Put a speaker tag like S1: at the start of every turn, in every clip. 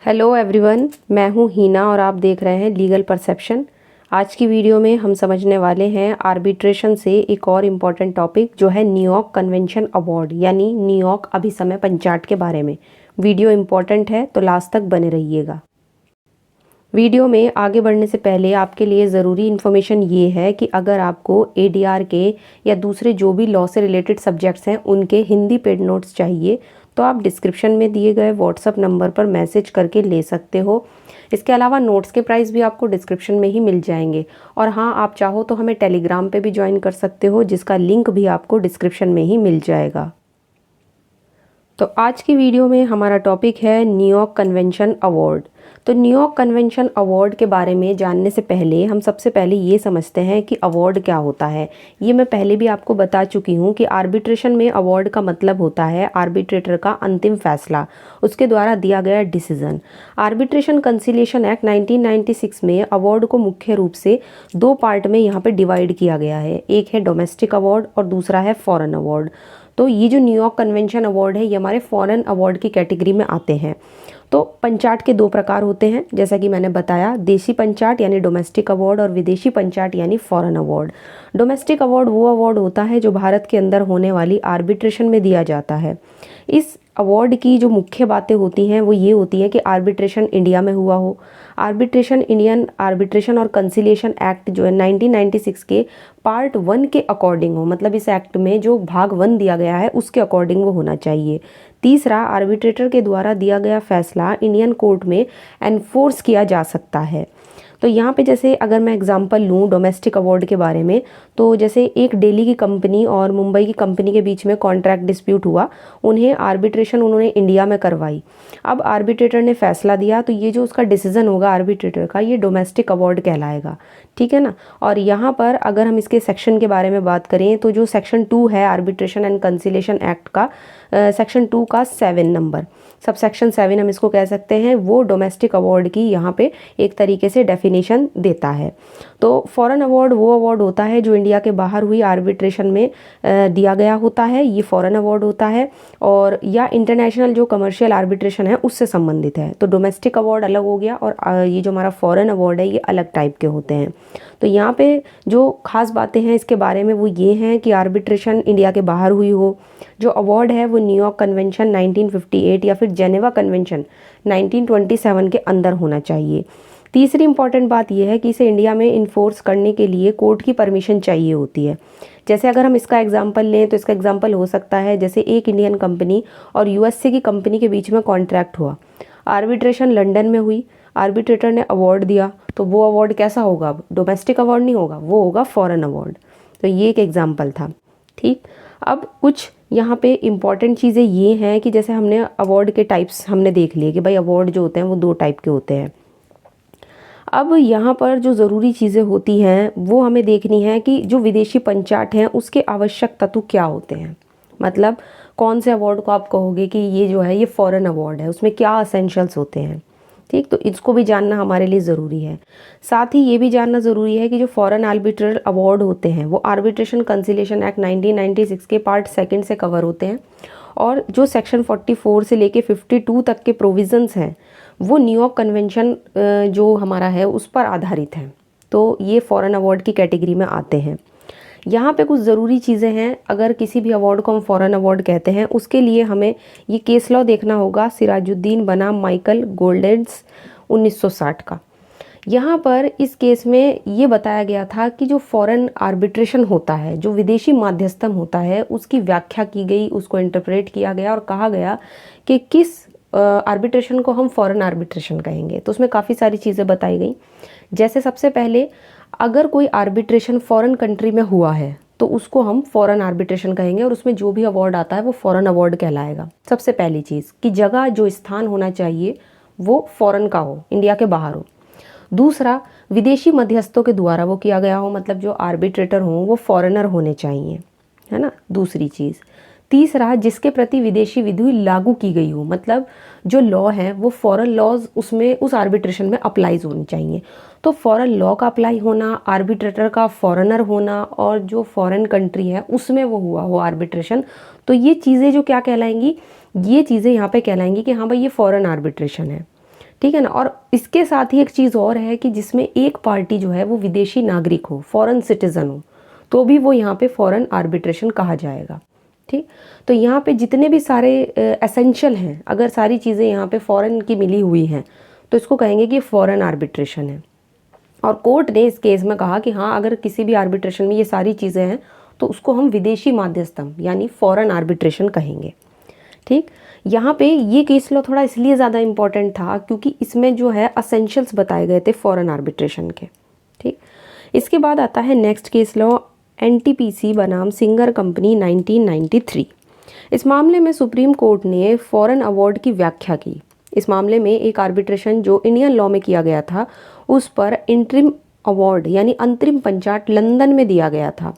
S1: Hello everyone, मैं हूँ हीना और आप देख रहे हैं लीगल परसेप्शन। आज की वीडियो में हम समझने वाले हैं आर्बिट्रेशन से एक और इम्पॉर्टेंट टॉपिक जो है न्यूयॉर्क कन्वेंशन अवार्ड यानी न्यूयॉर्क अभिसमय पंचाट के बारे में। वीडियो इम्पॉर्टेंट है तो लास्ट तक बने रहिएगा। वीडियो में आगे बढ़ने से पहले आपके लिए ज़रूरी इन्फॉर्मेशन ये है कि अगर आपको एडीआर के या दूसरे जो भी लॉ से रिलेटेड सब्जेक्ट्स हैं उनके हिंदी पेड नोट्स चाहिए तो आप डिस्क्रिप्शन में दिए गए व्हाट्सअप नंबर पर मैसेज करके ले सकते हो। इसके अलावा नोट्स के प्राइस भी आपको डिस्क्रिप्शन में ही मिल जाएंगे। और हाँ, आप चाहो तो हमें टेलीग्राम पे भी ज्वाइन कर सकते हो जिसका लिंक भी आपको डिस्क्रिप्शन में ही मिल जाएगा। तो आज की वीडियो में हमारा टॉपिक है न्यूयॉर्क कन्वेंशन अवार्ड। तो न्यूयॉर्क कन्वेंशन अवार्ड के बारे में जानने से पहले हम सबसे पहले ये समझते हैं कि अवार्ड क्या होता है। ये मैं पहले भी आपको बता चुकी हूँ कि आर्बिट्रेशन में अवार्ड का मतलब होता है आर्बिट्रेटर का अंतिम फैसला, उसके द्वारा दिया गया डिसीजन। आर्बिट्रेशन कंसिलिएशन एक्ट 1996 में अवार्ड को मुख्य रूप से दो पार्ट में यहाँ पर डिवाइड किया गया है। एक है डोमेस्टिक अवार्ड और दूसरा है फॉरेन अवार्ड। तो ये जो न्यूयॉर्क कन्वेंशन अवार्ड है ये हमारे फॉरेन अवार्ड की कैटेगरी में आते हैं। तो पंचाट के दो प्रकार होते हैं, जैसा कि मैंने बताया, देशी पंचाट यानी डोमेस्टिक अवार्ड और विदेशी पंचाट यानी फॉरेन अवार्ड। डोमेस्टिक अवार्ड वो अवार्ड होता है जो भारत के अंदर होने वाली आर्बिट्रेशन में दिया जाता है। इस अवार्ड की जो मुख्य बातें होती हैं वो ये होती हैं कि आर्बिट्रेशन इंडिया में हुआ हो, आर्बिट्रेशन इंडियन आर्बिट्रेशन और कंसिलिएशन एक्ट जो है 1996 के पार्ट 1 के अकॉर्डिंग हो, मतलब इस एक्ट में जो भाग 1 दिया गया है उसके अकॉर्डिंग वो होना चाहिए। तीसरा, आर्बिट्रेटर के द्वारा दिया गया फैसला इंडियन कोर्ट में एनफोर्स किया जा सकता है। तो यहाँ पे जैसे अगर मैं एग्जांपल लूँ डोमेस्टिक अवार्ड के बारे में, तो जैसे एक दिल्ली की कंपनी और मुंबई की कंपनी के बीच में कॉन्ट्रैक्ट डिस्प्यूट हुआ, उन्हें आर्बिट्रेशन उन्होंने इंडिया में करवाई। अब आर्बिट्रेटर ने फैसला दिया तो ये जो उसका डिसीजन होगा आर्बिट्रेटर का, ये डोमेस्टिक अवार्ड कहलाएगा, ठीक है ना। और यहाँ पर अगर हम इसके सेक्शन के बारे में बात करें तो जो सेक्शन 2 है आर्बिट्रेशन एंड कंसिलिएशन एक्ट का, सेक्शन 2 का 7 नंबर, सब सेक्शन 7 हम इसको कह सकते हैं, वो डोमेस्टिक अवार्ड की यहाँ पे एक तरीके से डेफिनेशन देता है। तो फॉरेन अवार्ड वो अवार्ड होता है जो इंडिया के बाहर हुई आर्बिट्रेशन में दिया गया होता है, ये फॉरेन अवार्ड होता है, और या इंटरनेशनल जो कमर्शियल आर्बिट्रेशन है उससे संबंधित है। तो डोमेस्टिक अवार्ड अलग हो गया और ये जो हमारा फॉरेन अवार्ड है ये अलग टाइप के होते हैं। तो यहाँ पे जो खास बातें हैं इसके बारे में वो ये हैं कि आर्बिट्रेशन इंडिया के बाहर हुई हो, जो अवार्ड है वो न्यूयॉर्क कन्वेंशन 1958 या फिर जेनेवा कन्वेंशन 1927 के अंदर होना चाहिए। तीसरी इंपॉर्टेंट बात यह है कि इसे इंडिया में इन्फोर्स करने के लिए कोर्ट की परमिशन चाहिए होती है। जैसे अगर हम इसका एग्जांपल लें तो इसका एग्जांपल हो सकता है जैसे एक इंडियन कंपनी और यूएसए की कंपनी के बीच में कॉन्ट्रैक्ट हुआ, आर्बिट्रेशन लंदन में हुई, आर्बिट्रेटर ने अवार्ड दिया, तो वो अवार्ड कैसा होगा, अब डोमेस्टिक अवार्ड नहीं होगा, वो होगा फॉरेन अवार्ड। तो ये एक एग्जाम्पल था, ठीक। अब कुछ यहाँ पे इम्पॉर्टेंट चीज़ें ये हैं कि जैसे हमने अवार्ड के टाइप्स हमने देख लिए कि भाई अवार्ड जो होते हैं वो 2 टाइप के होते हैं। अब यहाँ पर जो ज़रूरी चीज़ें होती हैं वो हमें देखनी है कि जो विदेशी पंचाट हैं उसके आवश्यक तत्व क्या होते हैं। मतलब कौन से अवार्ड को आप कहोगे कि ये जो है ये फॉरेन अवार्ड है, उसमें क्या असेंशियल्स होते हैं, ठीक। तो इसको भी जानना हमारे लिए ज़रूरी है। साथ ही ये भी जानना ज़रूरी है कि जो फॉरेन आर्बिट्रल अवार्ड होते हैं वो आर्बिट्रेशन कंसिलिएशन एक्ट 1996 के पार्ट 2 से कवर होते हैं, और जो सेक्शन 44 से लेके 52 तक के प्रोविजंस हैं वो न्यूयॉर्क कन्वेंशन जो हमारा है उस पर आधारित हैं। तो ये फॉरेन अवार्ड की कैटेगरी में आते हैं। यहाँ पे कुछ ज़रूरी चीज़ें हैं, अगर किसी भी अवार्ड को हम फॉरेन अवार्ड कहते हैं उसके लिए हमें ये केस लॉ देखना होगा, सिराजुद्दीन बनाम माइकल गोल्डेंस 1960 का। यहाँ पर इस केस में ये बताया गया था कि जो फॉरेन आर्बिट्रेशन होता है, जो विदेशी माध्यस्थम होता है, उसकी व्याख्या की गई, उसको इंटरप्रेट किया गया और कहा गया कि किस आर्बिट्रेशन को हम फॉरेन आर्बिट्रेशन कहेंगे। तो उसमें काफ़ी सारी चीज़ें बताई गई। जैसे सबसे पहले, अगर कोई आर्बिट्रेशन फॉरेन कंट्री में हुआ है तो उसको हम फॉरेन आर्बिट्रेशन कहेंगे और उसमें जो भी अवार्ड आता है वो फॉरेन अवार्ड कहलाएगा। सबसे पहली चीज़ कि जगह, जो स्थान होना चाहिए वो फॉरेन का हो, इंडिया के बाहर हो। दूसरा, विदेशी मध्यस्थों के द्वारा वो किया गया हो, मतलब जो आर्बिट्रेटर हों वो फॉरेनर होने चाहिए, है ना, दूसरी चीज़। तीसरा, जिसके प्रति विदेशी विधि लागू की गई हो, मतलब जो लॉ है वो फॉरेन लॉज उसमें उस आर्बिट्रेशन में अप्लाइज होनी चाहिए। तो फॉरेन लॉ का अप्लाई होना, आर्बिट्रेटर का फॉरेनर होना, और जो फॉरेन कंट्री है उसमें वो हुआ हो आर्बिट्रेशन, तो ये चीज़ें जो क्या कहलाएंगी, ये चीज़ें यहाँ पे कहलाएंगी कि हाँ भाई ये फॉरेन आर्बिट्रेशन है, ठीक है ना। और इसके साथ ही एक चीज़ और है कि जिसमें एक पार्टी जो है वो विदेशी नागरिक हो, फॉरेन सिटीज़न हो, तो भी वो यहाँ पे फॉरेन आर्बिट्रेशन कहा जाएगा। ठीक, तो यहाँ पे जितने भी सारे एसेंशियल हैं, अगर सारी चीज़ें यहाँ पे फॉरेन की मिली हुई हैं तो इसको कहेंगे कि फॉरेन आर्बिट्रेशन है। और कोर्ट ने इस केस में कहा कि हाँ, अगर किसी भी आर्बिट्रेशन में ये सारी चीज़ें हैं तो उसको हम विदेशी माध्यस्थम यानी फॉरेन आर्बिट्रेशन कहेंगे। ठीक, यहाँ पे ये केस लॉ थोड़ा इसलिए ज़्यादा इम्पॉर्टेंट था क्योंकि इसमें जो है असेंशियल्स बताए गए थे फॉरेन आर्बिट्रेशन के। ठीक, इसके बाद आता है नेक्स्ट केस लॉ NTPC बनाम सिंगर कंपनी 1993। इस मामले में सुप्रीम कोर्ट ने फॉरेन अवार्ड की व्याख्या की। इस मामले में एक आर्बिट्रेशन जो इंडियन लॉ में किया गया था उस पर इंटरिम अवार्ड यानी अंतरिम पंचाट लंदन में दिया गया था।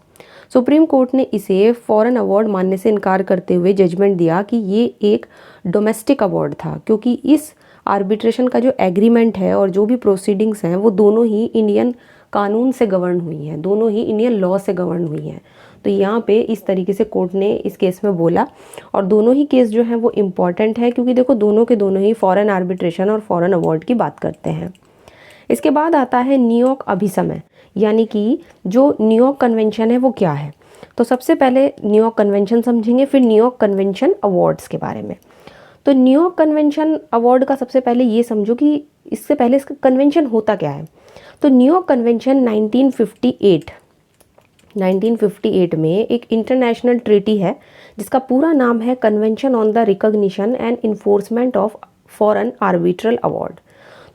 S1: सुप्रीम कोर्ट ने इसे फॉरेन अवार्ड मानने से इनकार करते हुए जजमेंट दिया कि ये एक डोमेस्टिक अवार्ड था, क्योंकि इस आर्बिट्रेशन का जो एग्रीमेंट है और जो भी प्रोसीडिंग्स हैं वो दोनों ही इंडियन कानून से गवर्न हुई हैं, दोनों ही इंडियन लॉ से गवर्न हुई हैं। तो यहाँ पे इस तरीके से कोर्ट ने इस केस में बोला। और दोनों ही केस जो हैं वो इम्पॉर्टेंट है क्योंकि देखो दोनों के दोनों ही फॉरेन आर्बिट्रेशन और फॉरेन अवार्ड की बात करते हैं। इसके बाद आता है न्यूयॉर्क अभिसमय, यानी कि जो न्यूयॉर्क कन्वेंशन है वो क्या है। तो सबसे पहले न्यूयॉर्क कन्वेंशन समझेंगे, फिर न्यूयॉर्क कन्वेंशन अवार्ड्स के बारे में। तो न्यूयॉर्क कन्वेंशन अवार्ड का सबसे पहले ये समझो कि इससे पहले इसका कन्वेंशन होता क्या है। तो न्यूयॉर्क कन्वेंशन 1958 में एक इंटरनेशनल ट्रीटी है जिसका पूरा नाम है convention on the recognition and enforcement of foreign arbitral award.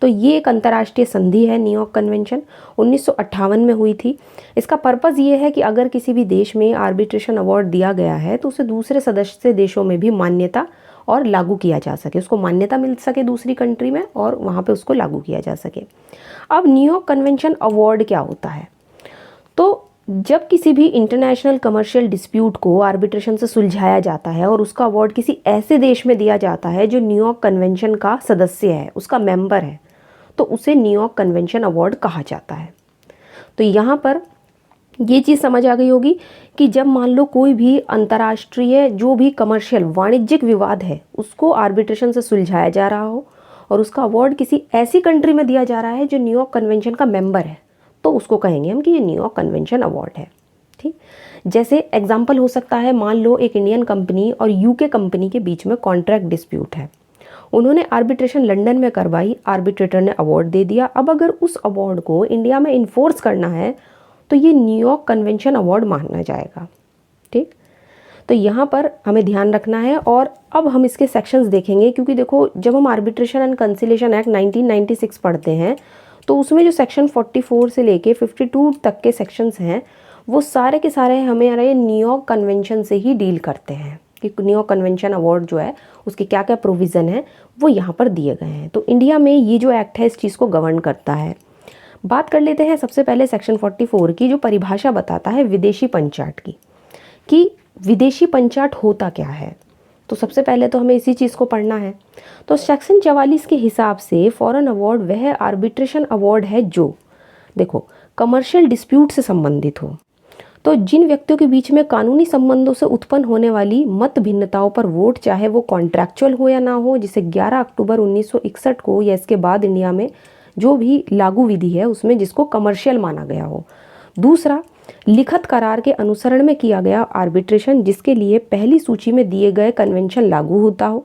S1: तो ये एक अंतर्राष्ट्रीय संधि है। न्यूयॉर्क कन्वेंशन 1958 में हुई थी। इसका पर्पज़ ये है कि अगर किसी भी देश में आर्बिट्रेशन अवार्ड दिया गया है तो उसे दूसरे सदस्य देशों में भी मान्यता और लागू किया जा सके, उसको मान्यता मिल सके दूसरी कंट्री में और वहाँ पे उसको लागू किया जा सके। अब न्यूयॉर्क कन्वेंशन अवार्ड क्या होता है। तो जब किसी भी इंटरनेशनल कमर्शियल डिस्प्यूट को आर्बिट्रेशन से सुलझाया जाता है और उसका अवार्ड किसी ऐसे देश में दिया जाता है जो न्यूयॉर्क कन्वेंशन का सदस्य है, उसका मेंबर है, तो उसे न्यूयॉर्क कन्वेंशन अवार्ड कहा जाता है। तो यहाँ पर ये चीज़ समझ आ गई होगी कि जब मान लो कोई भी अंतर्राष्ट्रीय जो भी कमर्शियल वाणिज्यिक विवाद है उसको आर्बिट्रेशन से सुलझाया जा रहा हो और उसका अवार्ड किसी ऐसी कंट्री में दिया जा रहा है जो न्यूयॉर्क कन्वेंशन का मेंबर है, तो उसको कहेंगे हम कि ये न्यूयॉर्क कन्वेंशन अवार्ड है। ठीक, जैसे एग्जाम्पल हो सकता है, मान लो एक इंडियन कंपनी और यूके कंपनी के बीच में कॉन्ट्रैक्ट डिस्प्यूट है, उन्होंने आर्बिट्रेशन लंदन में करवाई, आर्बिट्रेटर ने अवार्ड दे दिया। अब अगर उस अवार्ड को इंडिया में इन्फोर्स करना है तो ये न्यूयॉर्क कन्वेंशन अवार्ड माना जाएगा। ठीक, तो यहाँ पर हमें ध्यान रखना है। और अब हम इसके सेक्शंस देखेंगे क्योंकि देखो जब हम आर्बिट्रेशन एंड कंसिलिएशन एक्ट 1996 पढ़ते हैं तो उसमें जो सेक्शन 44 से लेके 52 तक के सेक्शंस हैं वो सारे के सारे हमारे न्यूयॉर्क कन्वेंशन से ही डील करते हैं कि न्यूयॉर्क कन्वेंशन अवार्ड जो है उसके क्या क्या प्रोविज़न है वो यहाँ पर दिए गए हैं। तो इंडिया में ये जो एक्ट है इस चीज़ को गवर्न करता है। बात कर लेते हैं सबसे पहले सेक्शन 44 की, जो परिभाषा बताता है विदेशी पंचाट की, कि विदेशी पंचाट होता क्या है। तो सबसे पहले तो हमें इसी चीज़ को पढ़ना है। तो सेक्शन 44 के हिसाब से फॉरेन अवार्ड वह आर्बिट्रेशन अवार्ड है जो देखो कमर्शियल डिस्प्यूट से संबंधित हो। तो जिन व्यक्तियों के बीच में कानूनी संबंधों से उत्पन्न होने वाली मत भिन्नताओं पर वोट, चाहे वो कॉन्ट्रैक्चुअल हो या ना हो, जिसे 11 अक्टूबर 1961 को या इसके बाद इंडिया में जो भी लागू विधि है उसमें जिसको कमर्शियल माना गया हो। दूसरा, लिखित करार के अनुसरण में किया गया आर्बिट्रेशन जिसके लिए पहली सूची में दिए गए कन्वेंशन लागू होता हो।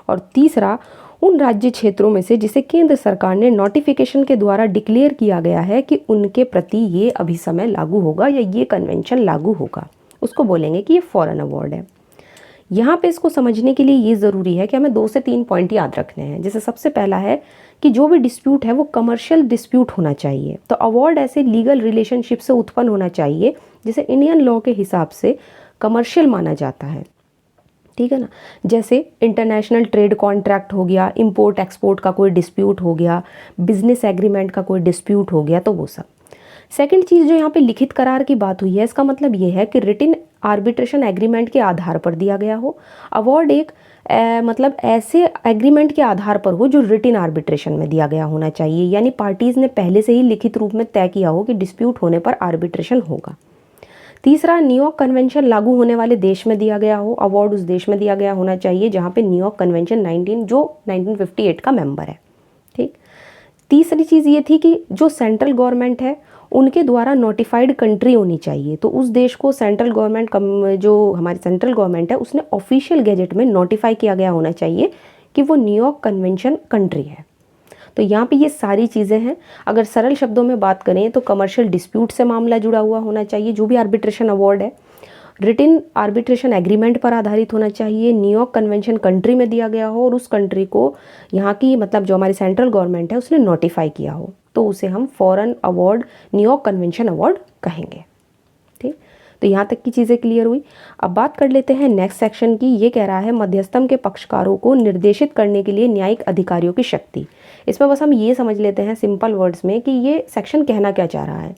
S1: और तीसरा, उन राज्य क्षेत्रों में से जिसे केंद्र सरकार ने नोटिफिकेशन के द्वारा डिक्लेयर किया गया है कि उनके प्रति ये अभिसमय लागू होगा या ये कन्वेंशन लागू होगा, उसको बोलेंगे कि ये फॉरेन अवार्ड है। यहाँ पे इसको समझने के लिए ये ज़रूरी है कि हमें 2 से 3 पॉइंट याद रखने हैं। जैसे सबसे पहला है कि जो भी डिस्प्यूट है वो कमर्शियल डिस्प्यूट होना चाहिए। तो अवार्ड ऐसे लीगल रिलेशनशिप से उत्पन्न होना चाहिए जिसे इंडियन लॉ के हिसाब से कमर्शियल माना जाता है। ठीक है ना, जैसे इंटरनेशनल ट्रेड कॉन्ट्रैक्ट हो गया, इंपोर्ट एक्सपोर्ट का कोई डिस्प्यूट हो गया, बिजनेस एग्रीमेंट का कोई डिस्प्यूट हो गया, तो वो सब। सेकंड चीज़ जो यहाँ पे लिखित करार की बात हुई है, इसका मतलब ये है कि रिटिन आर्बिट्रेशन एग्रीमेंट के आधार पर दिया गया हो। अवार्ड एक मतलब ऐसे एग्रीमेंट के आधार पर हो जो रिटिन आर्बिट्रेशन में दिया गया होना चाहिए, यानी पार्टीज़ ने पहले से ही लिखित रूप में तय किया हो कि डिस्प्यूट होने पर आर्बिट्रेशन होगा। तीसरा, न्यूयॉर्क कन्वेंशन लागू होने वाले देश में दिया गया हो। अवार्ड उस देश में दिया गया होना चाहिए जहाँ पे न्यूयॉर्क कन्वेंशन 1958 का मेंबर है। ठीक। तीसरी चीज़ ये थी कि जो सेंट्रल गवर्नमेंट है उनके द्वारा नोटिफाइड कंट्री होनी चाहिए। तो उस देश को सेंट्रल गवर्नमेंट जो हमारी सेंट्रल गवर्नमेंट है उसने ऑफिशियल गैजेट में नोटिफाई किया गया होना चाहिए कि वो न्यूयॉर्क कन्वेंशन कंट्री है। तो यहाँ पे ये सारी चीज़ें हैं। अगर सरल शब्दों में बात करें तो कमर्शियल डिस्प्यूट से मामला जुड़ा हुआ होना चाहिए, जो भी आर्बिट्रेशन अवार्ड है। रिटिन आर्बिट्रेशन एग्रीमेंट पर आधारित होना चाहिए, न्यूयॉर्क कन्वेंशन कंट्री में दिया गया हो और उस कंट्री को यहाँ की मतलब जो हमारी सेंट्रल गवर्नमेंट है उसने नोटिफाई किया हो, तो उसे हम foreign award New York convention award कहेंगे। ठीक, तो यहाँ तक की चीज़ें क्लियर हुई। अब बात कर लेते हैं नेक्स्ट सेक्शन की। ये कह रहा है मध्यस्थम के पक्षकारों को निर्देशित करने के लिए न्यायिक अधिकारियों की शक्ति। इसमें बस हम ये समझ लेते हैं सिंपल वर्ड्स में कि ये सेक्शन कहना क्या चाह रहा है।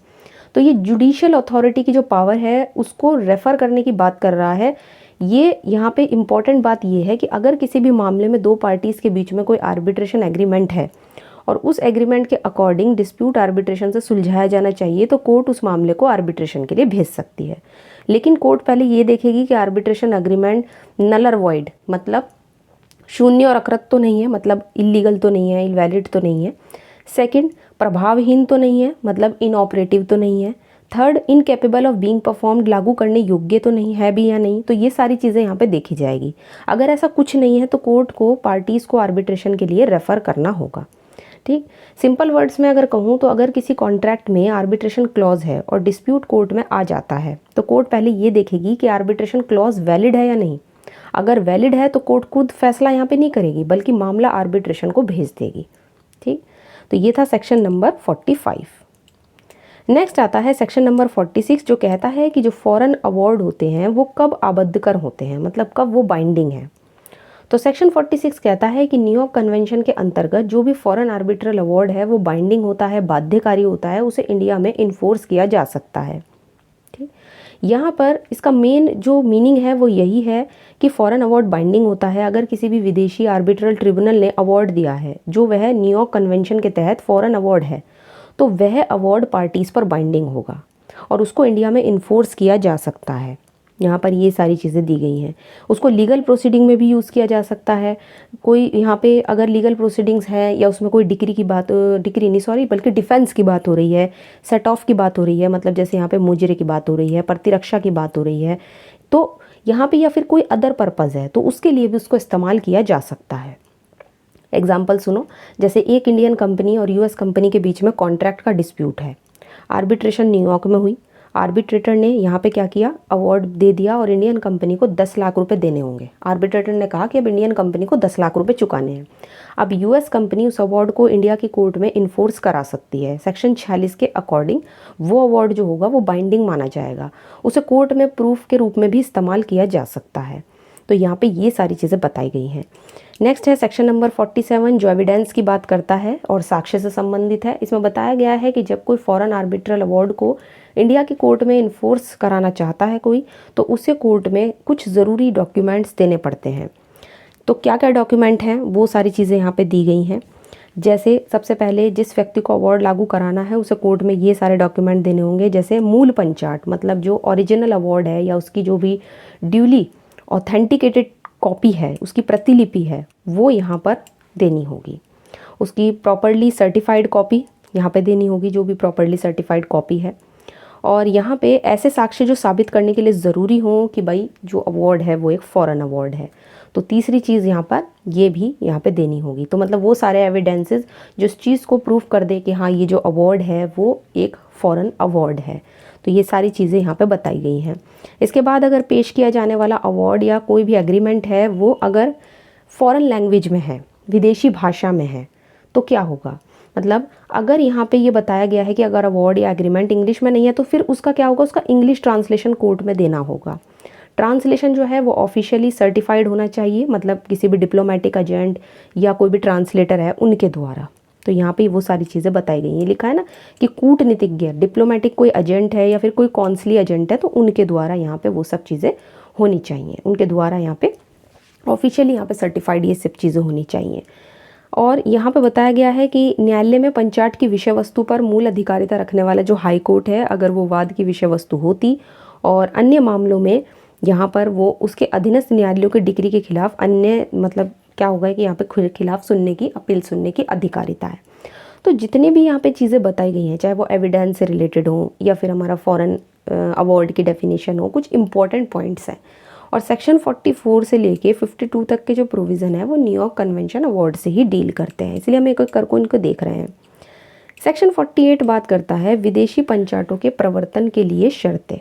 S1: तो ये जुडिशियल अथॉरिटी की जो पावर है उसको रेफ़र करने की बात कर रहा है। ये यहाँ पे इम्पॉर्टेंट बात ये है कि अगर किसी भी मामले में दो पार्टीज़ के बीच में कोई आर्बिट्रेशन एग्रीमेंट है और उस एग्रीमेंट के अकॉर्डिंग डिस्प्यूट आर्बिट्रेशन से सुलझाया जाना चाहिए तो कोर्ट उस मामले को आर्बिट्रेशन के लिए भेज सकती है। लेकिन कोर्ट पहले ये देखेगी कि आर्बिट्रेशन एग्रीमेंट नल और वॉइड, मतलब शून्य और अकृत तो नहीं है, मतलब इलीगल तो नहीं है, इनवैलिड तो नहीं है। सेकंड, प्रभावहीन तो नहीं है, मतलब इनऑपरेटिव तो नहीं है। Third, incapable of being performed, लागू करने योग्य तो नहीं है भी या नहीं। तो ये सारी चीज़ें यहाँ पे देखी जाएगी। अगर ऐसा कुछ नहीं है तो कोर्ट को पार्टीज़ को आर्बिट्रेशन के लिए रेफ़र करना होगा। ठीक, सिंपल वर्ड्स में अगर कहूँ तो अगर किसी कॉन्ट्रैक्ट में आर्बिट्रेशन क्लॉज है और डिस्प्यूट कोर्ट में आ जाता है तो कोर्ट पहले ये देखेगी कि आर्बिट्रेशन क्लॉज वैलिड है या नहीं। अगर वैलिड है तो कोर्ट खुद फैसला यहाँ पे नहीं करेगी बल्कि मामला आर्बिट्रेशन को भेज देगी। ठीक, तो ये था सेक्शन नंबर 45। नेक्स्ट आता है सेक्शन नंबर 46 जो कहता है कि जो फॉरेन अवार्ड होते हैं वो कब आबद्धकर होते हैं, मतलब कब वो बाइंडिंग है। तो सेक्शन 46 कहता है कि न्यूयॉर्क कन्वेंशन के अंतर्गत जो भी फॉरेन आर्बिट्रल अवार्ड है वो बाइंडिंग होता है, बाध्यकारी होता है, उसे इंडिया में इन्फोर्स किया जा सकता है। ठीक, यहाँ पर इसका मेन जो मीनिंग है वो यही है कि फॉरेन अवार्ड बाइंडिंग होता है अगर किसी भी विदेशी आर्बिट्रल ट्रिब्यूनल ने अवार्ड दिया है जो वह न्यूयॉर्क कन्वेंशन के तहत फॉरेन अवार्ड है, तो वह अवार्ड पार्टीज़ पर बाइंडिंग होगा और उसको इंडिया में इन्फोर्स किया जा सकता है। यहाँ पर ये सारी चीज़ें दी गई हैं। उसको लीगल प्रोसीडिंग में भी यूज़ किया जा सकता है। कोई यहाँ पे अगर लीगल प्रोसीडिंग्स है या उसमें कोई डिक्री नहीं सॉरी बल्कि डिफेंस की बात हो रही है, सेट ऑफ की बात हो रही है, मतलब जैसे यहाँ पे मुजरे की बात हो रही है, प्रतिरक्षा की बात हो रही है, तो यहाँ पे या फिर कोई अदर पर्पज़ है तो उसके लिए भी उसको इस्तेमाल किया जा सकता है। एग्जाम्पल सुनो, जैसे एक इंडियन कंपनी और यूएस कंपनी के बीच में कॉन्ट्रैक्ट का डिस्प्यूट है, आर्बिट्रेशन न्यूयॉर्क में हुई। आर्बिट्रेटर ने यहाँ पे क्या किया, अवार्ड दे दिया और इंडियन कंपनी को 10 लाख रुपए देने होंगे। आर्बिट्रेटर ने कहा कि अब इंडियन कंपनी को 10 लाख रुपए चुकाने हैं। अब यूएस कंपनी उस अवार्ड को इंडिया की कोर्ट में इन्फोर्स करा सकती है। सेक्शन 46 के अकॉर्डिंग वो अवार्ड जो होगा वो बाइंडिंग माना जाएगा, उसे कोर्ट में प्रूफ के रूप में भी इस्तेमाल किया जा सकता है। तो यहाँ पे ये सारी चीज़ें बताई गई हैं। नेक्स्ट है सेक्शन नंबर 47 जो एविडेंस की बात करता है और साक्ष्य से संबंधित है। इसमें बताया गया है कि जब कोई फॉरेन आर्बिट्रल अवार्ड को इंडिया की कोर्ट में इन्फोर्स कराना चाहता है कोई, तो उसे कोर्ट में कुछ ज़रूरी डॉक्यूमेंट्स देने पड़ते हैं। तो क्या क्या डॉक्यूमेंट हैं वो सारी चीज़ें यहाँ पे दी गई हैं। जैसे सबसे पहले जिस व्यक्ति को अवार्ड लागू कराना है उसे कोर्ट में ये सारे डॉक्यूमेंट देने होंगे, जैसे मूल पंचाट, मतलब जो ओरिजिनल अवार्ड है या उसकी जो भी ड्यूली ऑथेंटिकेटेड कॉपी है, उसकी प्रतिलिपि है, वो यहाँ पर देनी होगी। उसकी प्रॉपरली सर्टिफाइड कॉपी यहाँ पे देनी होगी, जो भी प्रॉपरली सर्टिफाइड कॉपी है। और यहाँ पे ऐसे साक्ष्य जो साबित करने के लिए ज़रूरी हो कि भाई जो अवार्ड है वो एक फ़ॉरेन अवार्ड है। तो तीसरी चीज़ यहाँ पर ये भी यहाँ पे देनी होगी। तो मतलब वो सारे एविडेंसेस जो इस चीज़ को प्रूफ कर दे कि हाँ ये जो अवार्ड है वो एक फ़ॉरेन अवार्ड है। तो ये सारी चीज़ें यहाँ पे बताई गई हैं। इसके बाद अगर पेश किया जाने वाला अवार्ड या कोई भी एग्रीमेंट है वो अगर फ़ॉरेन लैंग्वेज में है, विदेशी भाषा में है, तो क्या होगा, मतलब अगर यहाँ पे ये बताया गया है कि अगर अवार्ड या एग्रीमेंट इंग्लिश में नहीं है तो फिर उसका क्या होगा, उसका इंग्लिश ट्रांसलेशन कोर्ट में देना होगा। ट्रांसलेशन जो है वो ऑफिशियली सर्टिफाइड होना चाहिए, मतलब किसी भी डिप्लोमेटिक एजेंट या कोई भी ट्रांसलेटर है उनके द्वारा। तो यहाँ पे वो सारी चीज़ें बताई गई हैं। लिखा है ना कि कूटनीतिज्ञ, डिप्लोमेटिक कोई एजेंट है या फिर कोई कौंसली एजेंट है तो उनके द्वारा यहाँ पे वो सब चीज़ें होनी चाहिए, उनके द्वारा यहाँ पे ऑफिशियली यहाँ पे सर्टिफाइड ये सब चीज़ें होनी चाहिए। और यहाँ पे बताया गया है कि न्यायालय में पंचाट की विषय वस्तु पर मूल अधिकारिता रखने वाला जो हाई कोर्ट है, अगर वो वाद की विषय वस्तु होती और अन्य मामलों में यहाँ पर वो उसके अधीनस्थ न्यायालयों के डिक्री के खिलाफ अन्य मतलब क्या होगा कि यहाँ पे खिलाफ सुनने की, अपील सुनने की अधिकारिता है। तो जितने भी यहाँ पे चीज़ें बताई गई हैं, चाहे वो एविडेंस से रिलेटेड हो या फिर हमारा फॉरेन अवार्ड की डेफिनेशन हो, कुछ इंपॉर्टेंट पॉइंट्स हैं। और सेक्शन 44 से लेके 52 तक के जो प्रोविज़न है वो न्यूयॉर्क कन्वेंशन अवार्ड से ही डील करते हैं, इसलिए हम एक एक करके इनको देख रहे हैं। सेक्शन 48 बात करता है विदेशी पंचाटों के प्रवर्तन के लिए शर्तें।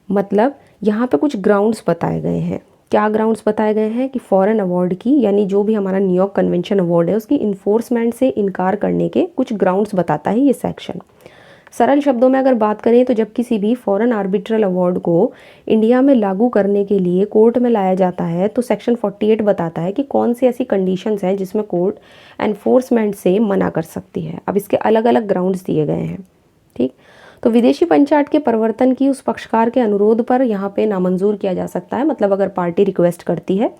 S1: मतलब यहाँ पे कुछ ग्राउंड्स बताए गए हैं। क्या ग्राउंड्स बताए गए हैं कि फॉरेन अवार्ड की, यानी जो भी हमारा न्यूयॉर्क कन्वेंशन अवार्ड है उसकी इन्फोर्समेंट से इनकार करने के कुछ ग्राउंड्स बताता है ये सेक्शन। सरल शब्दों में अगर बात करें तो जब किसी भी फॉरेन आर्बिट्रल अवार्ड को इंडिया में लागू करने के लिए कोर्ट में लाया जाता है तो सेक्शन 48 बताता है कि कौन सी ऐसी कंडीशंस हैं जिसमें कोर्ट एनफोर्समेंट से मना कर सकती है। अब इसके अलग अलग ग्राउंड्स दिए गए हैं। ठीक, तो विदेशी पंचाट के परिवर्तन की उस पक्षकार के अनुरोध पर यहाँ पे नामंजूर किया जा सकता है। मतलब अगर पार्टी रिक्वेस्ट करती है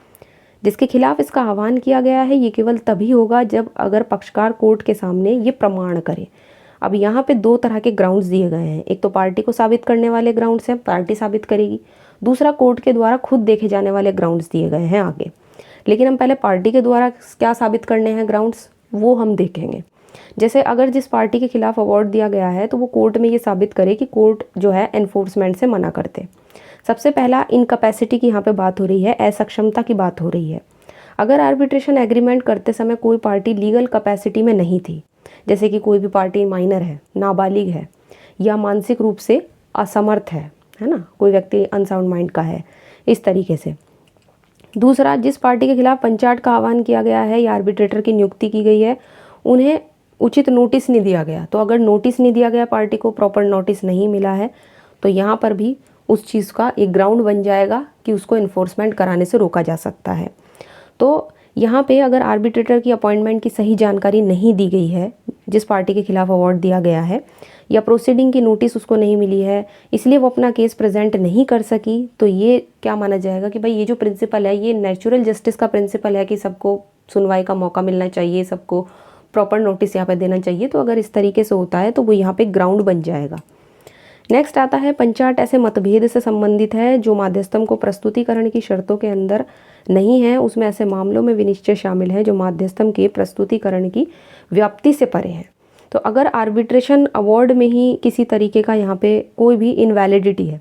S1: जिसके खिलाफ इसका आह्वान किया गया है, ये केवल तभी होगा जब अगर पक्षकार कोर्ट के सामने ये प्रमाण करे। अब यहाँ पे दो तरह के ग्राउंड्स दिए गए हैं। एक तो पार्टी को साबित करने वाले ग्राउंड्स हैं, पार्टी साबित करेगी। दूसरा कोर्ट के द्वारा खुद देखे जाने वाले ग्राउंड्स दिए गए हैं आगे। लेकिन हम पहले पार्टी के द्वारा क्या साबित करने हैं ग्राउंड्स, वो हम देखेंगे। जैसे अगर जिस पार्टी के खिलाफ अवार्ड दिया गया है तो वो कोर्ट में ये साबित करे कि कोर्ट जो है एनफोर्समेंट से मना करते। सबसे पहला इनकैपेसिटी की यहाँ पे बात हो रही है, असक्षमता की बात हो रही है। अगर आर्बिट्रेशन एग्रीमेंट करते समय कोई पार्टी लीगल कैपेसिटी में नहीं थी, जैसे कि कोई भी पार्टी माइनर है, नाबालिग है या मानसिक रूप से असमर्थ है ना, कोई व्यक्ति अनसाउंड माइंड का है, इस तरीके से। दूसरा, जिस पार्टी के खिलाफ पंचाट का आह्वान किया गया है या आर्बिट्रेटर की नियुक्ति की गई है उन्हें उचित नोटिस नहीं दिया गया। तो अगर नोटिस नहीं दिया गया, पार्टी को प्रॉपर नोटिस नहीं मिला है, तो यहाँ पर भी उस चीज़ का एक ग्राउंड बन जाएगा कि उसको इन्फोर्समेंट कराने से रोका जा सकता है। तो यहाँ पे अगर आर्बिट्रेटर की अपॉइंटमेंट की सही जानकारी नहीं दी गई है जिस पार्टी के खिलाफ अवार्ड दिया गया है, या प्रोसीडिंग की नोटिस उसको नहीं मिली है, इसलिए वो अपना केस प्रेजेंट नहीं कर सकी, तो ये क्या माना जाएगा कि भाई ये जो प्रिंसिपल है ये नेचुरल जस्टिस का प्रिंसिपल है कि सबको सुनवाई का मौका मिलना चाहिए, सबको प्रॉपर नोटिस यहाँ पे देना चाहिए। तो अगर इस तरीके से होता है तो वो यहाँ पे ग्राउंड बन जाएगा। नेक्स्ट आता है पंचाट ऐसे मतभेद से संबंधित है जो माध्यस्थम को प्रस्तुतिकरण की शर्तों के अंदर नहीं है। उसमें ऐसे मामलों में विनिश्चय शामिल है जो माध्यस्थम के प्रस्तुतिकरण की व्याप्ति से परे हैं। तो अगर आर्बिट्रेशन अवार्ड में ही किसी तरीके का यहाँ पे कोई भी इनवैलिडिटी है,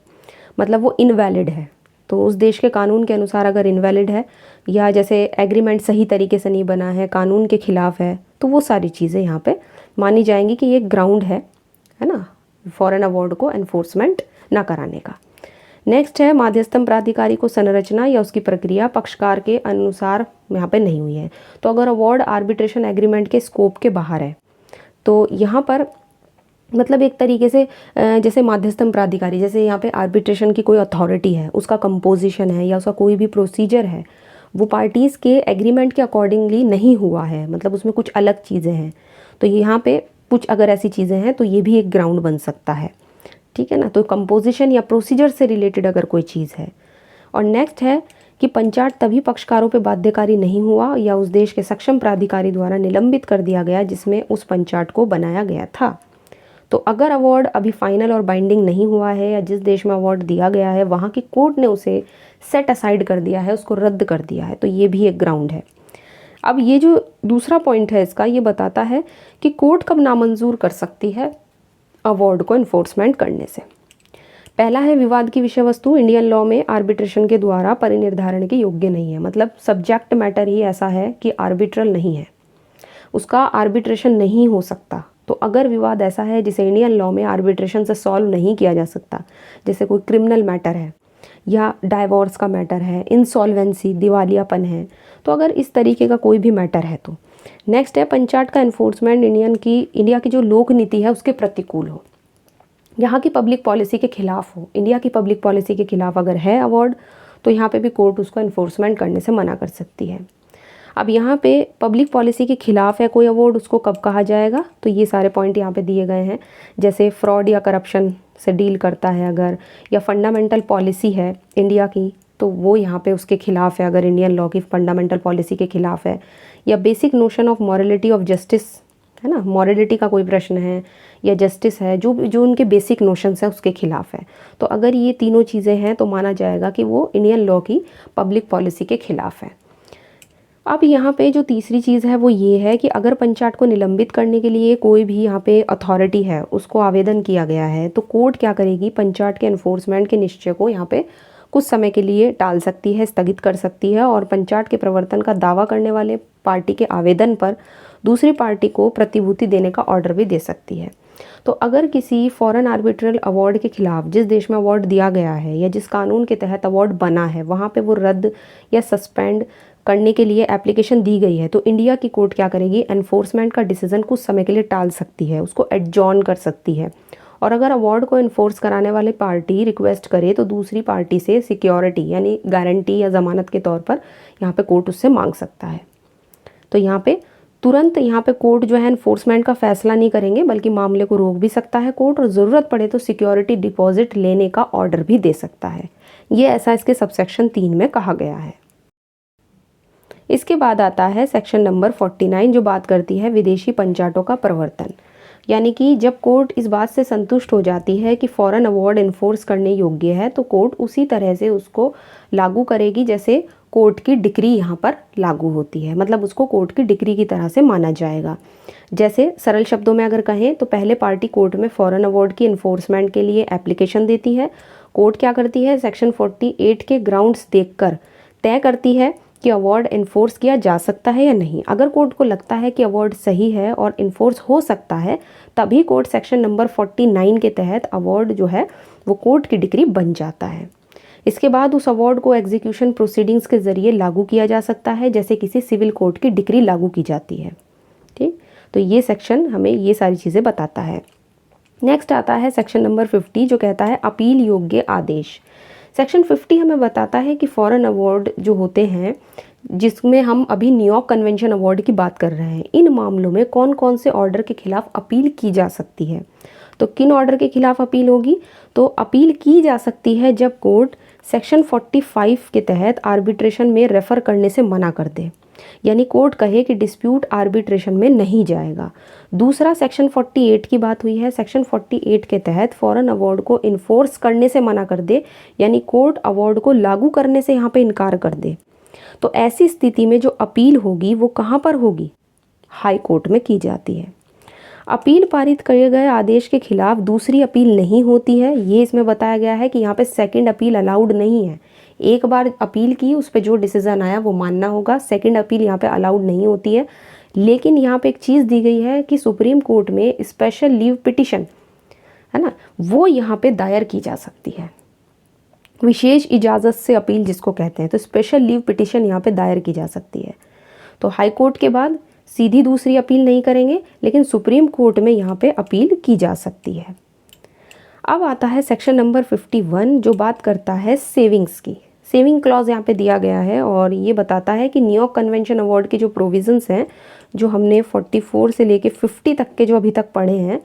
S1: मतलब वो इनवैलिड है, तो उस देश के कानून के अनुसार अगर इनवैलिड है या जैसे एग्रीमेंट सही तरीके से नहीं बना है, कानून के खिलाफ है, तो वो सारी चीज़ें यहाँ पे मानी जाएंगी कि ये ग्राउंड है ना, फॉरेन अवार्ड को एनफोर्समेंट ना कराने का। नेक्स्ट है माध्यस्थम प्राधिकारी को संरचना या उसकी प्रक्रिया पक्षकार के अनुसार यहाँ पे नहीं हुई है। तो अगर अवार्ड आर्बिट्रेशन एग्रीमेंट के स्कोप के बाहर है तो यहाँ पर मतलब एक तरीके से जैसे माध्यस्थम प्राधिकारी, जैसे यहाँ पे आर्बिट्रेशन की कोई अथॉरिटी है, उसका कंपोजिशन है या उसका कोई भी प्रोसीजर है, वो पार्टीज़ के एग्रीमेंट के अकॉर्डिंगली नहीं हुआ है, मतलब उसमें कुछ अलग चीज़ें हैं, तो यहाँ पे कुछ अगर ऐसी चीज़ें हैं तो ये भी एक ग्राउंड बन सकता है। ठीक है ना, तो कंपोजिशन या प्रोसीजर से रिलेटेड अगर कोई चीज़ है। और नेक्स्ट है कि पंचाट तभी पक्षकारों पे बाध्यकारी नहीं हुआ या उस देश के सक्षम प्राधिकारी द्वारा निलंबित कर दिया गया जिसमें उस पंचाट को बनाया गया था। तो अगर अवार्ड अभी फाइनल और बाइंडिंग नहीं हुआ है या जिस देश में अवार्ड दिया गया है वहाँ की कोर्ट ने उसे सेट असाइड कर दिया है, उसको रद्द कर दिया है, तो ये भी एक ग्राउंड है। अब ये जो दूसरा पॉइंट है इसका, ये बताता है कि कोर्ट कब नामंजूर कर सकती है अवार्ड को इन्फोर्समेंट करने से। पहला है विवाद की विषय वस्तु इंडियन लॉ में आर्बिट्रेशन के द्वारा परिनिर्धारण के योग्य नहीं है, मतलब सब्जेक्ट मैटर ही ऐसा है कि आर्बिट्रल नहीं है, उसका आर्बिट्रेशन नहीं हो सकता। तो अगर विवाद ऐसा है जिसे इंडियन लॉ में आर्बिट्रेशन से सॉल्व नहीं किया जा सकता, जैसे कोई क्रिमिनल मैटर है या डाइवोर्स का मैटर है, इंसॉल्वेंसी दिवालियापन है, तो अगर इस तरीके का कोई भी मैटर है तो नेक्स्ट है पंचाट का इन्फोर्समेंट इंडिया की जो लोक नीति है उसके प्रतिकूल हो, यहाँ की पब्लिक पॉलिसी के खिलाफ हो। इंडिया की पब्लिक पॉलिसी के खिलाफ अगर है अवार्ड तो यहाँ पे भी कोर्ट उसको इन्फोर्समेंट करने से मना कर सकती है। अब यहाँ पे पब्लिक पॉलिसी के खिलाफ है कोई अवार्ड, उसको कब कहा जाएगा, तो ये सारे पॉइंट यहाँ पे दिए गए हैं। जैसे फ्रॉड या करप्शन से डील करता है अगर, या फंडामेंटल पॉलिसी है इंडिया की तो वो यहाँ पे उसके खिलाफ है अगर इंडियन लॉ की फंडामेंटल पॉलिसी के खिलाफ है, या basic notion of morality of justice है ना, मॉरलिटी का कोई प्रश्न है या जस्टिस है, जो उनके बेसिक नोशंस है उसके खिलाफ है। तो अगर ये तीनों चीज़ें हैं तो माना जाएगा कि वो इंडियन लॉ की पब्लिक पॉलिसी के खिलाफ है। अब यहाँ पे जो तीसरी चीज़ है वो ये है कि अगर पंचायत को निलंबित करने के लिए कोई भी यहाँ पे अथॉरिटी है उसको आवेदन किया गया है, तो कोर्ट क्या करेगी, पंचायत के एनफोर्समेंट के निश्चय को यहाँ पे कुछ समय के लिए टाल सकती है, स्थगित कर सकती है, और पंचायत के प्रवर्तन का दावा करने वाले पार्टी के आवेदन पर दूसरी पार्टी को प्रतिभूति देने का ऑर्डर भी दे सकती है। तो अगर किसी फॉरेन आर्बिट्रल अवार्ड के खिलाफ जिस देश में अवार्ड दिया गया है या जिस कानून के तहत अवार्ड बना है वहाँ पे वो रद्द या सस्पेंड करने के लिए एप्लीकेशन दी गई है, तो इंडिया की कोर्ट क्या करेगी, एनफोर्समेंट का डिसीजन कुछ समय के लिए टाल सकती है, उसको एडजॉर्न कर सकती है। और अगर अवार्ड को इन्फोर्स कराने वाली पार्टी रिक्वेस्ट करे तो दूसरी पार्टी से सिक्योरिटी यानी गारंटी या ज़मानत के तौर पर यहाँ पे कोर्ट उससे मांग सकता है। तो यहाँ पे तुरंत यहाँ पे कोर्ट जो है एनफोर्समेंट का फैसला नहीं करेंगे, बल्कि मामले को रोक भी सकता है कोर्ट, और ज़रूरत पड़े तो सिक्योरिटी डिपॉजिट लेने का ऑर्डर भी दे सकता है। ये ऐसा इसके सबसेक्शन 3 में कहा गया है। इसके बाद आता है सेक्शन नंबर 49 जो बात करती है विदेशी पंचायतों का प्रवर्तन, यानी कि जब कोर्ट इस बात से संतुष्ट हो जाती है कि फॉरेन अवार्ड इन्फोर्स करने योग्य है तो कोर्ट उसी तरह से उसको लागू करेगी जैसे कोर्ट की डिक्री यहाँ पर लागू होती है, मतलब उसको कोर्ट की डिक्री की तरह से माना जाएगा। जैसे सरल शब्दों में अगर कहें तो पहले पार्टी कोर्ट में फॉरेन अवार्ड की इन्फोर्समेंट के लिए एप्लीकेशन देती है। कोर्ट क्या करती है, सेक्शन 48 के ग्राउंड्स देखकर तय करती है कि अवार्ड इन्फोर्स किया जा सकता है या नहीं। अगर कोर्ट को लगता है कि अवार्ड सही है और इन्फोर्स हो सकता है, तभी कोर्ट सेक्शन नंबर 49 के तहत अवार्ड जो है वो कोर्ट की डिक्री बन जाता है। इसके बाद उस अवार्ड को एग्जीक्यूशन प्रोसीडिंग्स के जरिए लागू किया जा सकता है, जैसे किसी सिविल कोर्ट की डिक्री लागू की जाती है। ठीक, तो ये सेक्शन हमें ये सारी चीज़ें बताता है। नेक्स्ट आता है सेक्शन नंबर 50 जो कहता है अपील योग्य आदेश। सेक्शन 50 हमें बताता है कि फॉरेन अवार्ड जो होते हैं, जिसमें हम अभी न्यूयॉर्क कन्वेंशन अवार्ड की बात कर रहे हैं, इन मामलों में कौन कौन से ऑर्डर के खिलाफ अपील की जा सकती है। तो किन ऑर्डर के खिलाफ अपील होगी, तो अपील की जा सकती है जब कोर्ट सेक्शन 45 के तहत आर्बिट्रेशन में रेफ़र करने से मना कर दे, यानी कोर्ट कहे कि डिस्प्यूट आर्बिट्रेशन में नहीं जाएगा। दूसरा सेक्शन 48 की बात हुई है, सेक्शन 48 के तहत फॉरेन अवार्ड को इन्फोर्स करने से मना कर दे, यानी कोर्ट अवार्ड को लागू करने से यहाँ पे इनकार कर दे। तो ऐसी स्थिति में जो अपील होगी वो कहाँ पर होगी, हाई कोर्ट में की जाती है। अपील पारित किए गए आदेश के खिलाफ दूसरी अपील नहीं होती है, ये इसमें बताया गया है कि यहाँ पे सेकंड अपील अलाउड नहीं है। एक बार अपील की, उस पर जो डिसीजन आया वो मानना होगा, सेकंड अपील यहाँ पे अलाउड नहीं होती है। लेकिन यहाँ पे एक चीज़ दी गई है कि सुप्रीम कोर्ट में स्पेशल लीव पिटिशन है ना, वो यहाँ पे दायर की जा सकती है, विशेष इजाज़त से अपील जिसको कहते हैं। तो स्पेशल लीव पिटिशन यहाँ पे दायर की जा सकती है। तो हाई कोर्ट के बाद सीधी दूसरी अपील नहीं करेंगे, लेकिन सुप्रीम कोर्ट में यहाँ पे अपील की जा सकती है। अब आता है सेक्शन नंबर 51 जो बात करता है सेविंग्स की। सेविंग क्लॉज यहाँ पे दिया गया है और ये बताता है कि न्यूयॉर्क कन्वेंशन अवार्ड के जो प्रोविजंस हैं, जो हमने 44 से लेके 50 तक के जो अभी तक पढ़े हैं,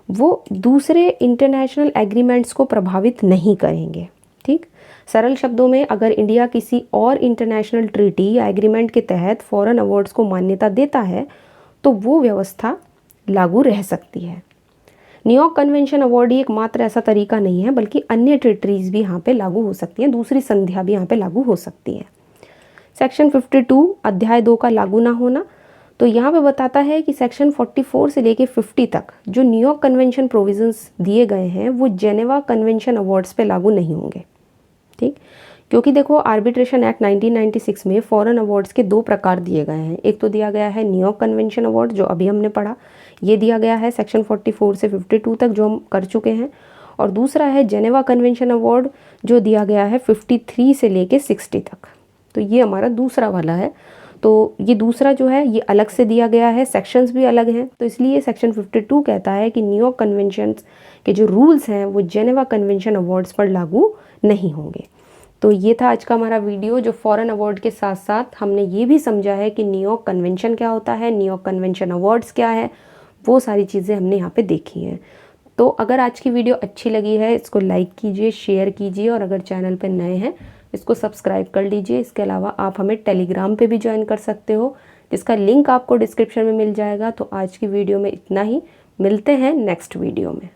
S1: वो दूसरे इंटरनेशनल एग्रीमेंट्स को प्रभावित नहीं करेंगे। ठीक, सरल शब्दों में अगर इंडिया किसी और इंटरनेशनल ट्रीटी या एग्रीमेंट के तहत फॉरेन अवार्ड्स को मान्यता देता है तो वो व्यवस्था लागू रह सकती है। न्यूयॉर्क कन्वेंशन अवार्ड ही एकमात्र ऐसा तरीका नहीं है, बल्कि अन्य ट्रीटीज भी यहाँ पे लागू हो सकती हैं, दूसरी संध्या भी यहाँ पे लागू हो सकती है। सेक्शन 52 अध्याय 2 का लागू ना होना, तो यहाँ पे बताता है कि सेक्शन 44 से लेके 50 तक जो न्यूयॉर्क कन्वेंशन प्रोविजंस दिए गए हैं वो जेनेवा कन्वेंशन अवार्ड्स पे लागू नहीं होंगे। ठीक, क्योंकि देखो आर्बिट्रेशन एक्ट 1996 में फॉरेन अवार्ड्स के 2 प्रकार दिए गए हैं। एक तो दिया गया है न्यूयॉर्क कन्वेंशन अवार्ड जो अभी हमने पढ़ा, ये दिया गया है सेक्शन 44 से 52 तक जो हम कर चुके हैं, और दूसरा है जेनेवा कन्वेंशन अवार्ड जो दिया गया है 53 से लेके 60 तक। तो ये हमारा दूसरा वाला है। तो ये दूसरा जो है ये अलग से दिया गया है, सेक्शंस भी अलग हैं, तो इसलिए सेक्शन 52 कहता है कि न्यूयॉर्क कन्वेंशन के जो रूल्स हैं वो जेनेवा कन्वेंशन अवार्ड्स पर लागू नहीं होंगे। तो ये था आज का हमारा वीडियो, जो फॉरेन अवार्ड के साथ साथ हमने ये भी समझा है कि न्यूयॉर्क कन्वेंशन क्या होता है, न्यूयॉर्क कन्वेंशन अवार्ड्स क्या है, वो सारी चीज़ें हमने यहाँ पे देखी हैं। तो अगर आज की वीडियो अच्छी लगी है इसको लाइक कीजिए, शेयर कीजिए, और अगर चैनल पर नए हैं इसको सब्सक्राइब कर लीजिए। इसके अलावा आप हमें टेलीग्राम पे भी ज्वाइन कर सकते हो, जिसका लिंक आपको डिस्क्रिप्शन में मिल जाएगा। तो आज की वीडियो में इतना ही, मिलते हैं नेक्स्ट वीडियो में।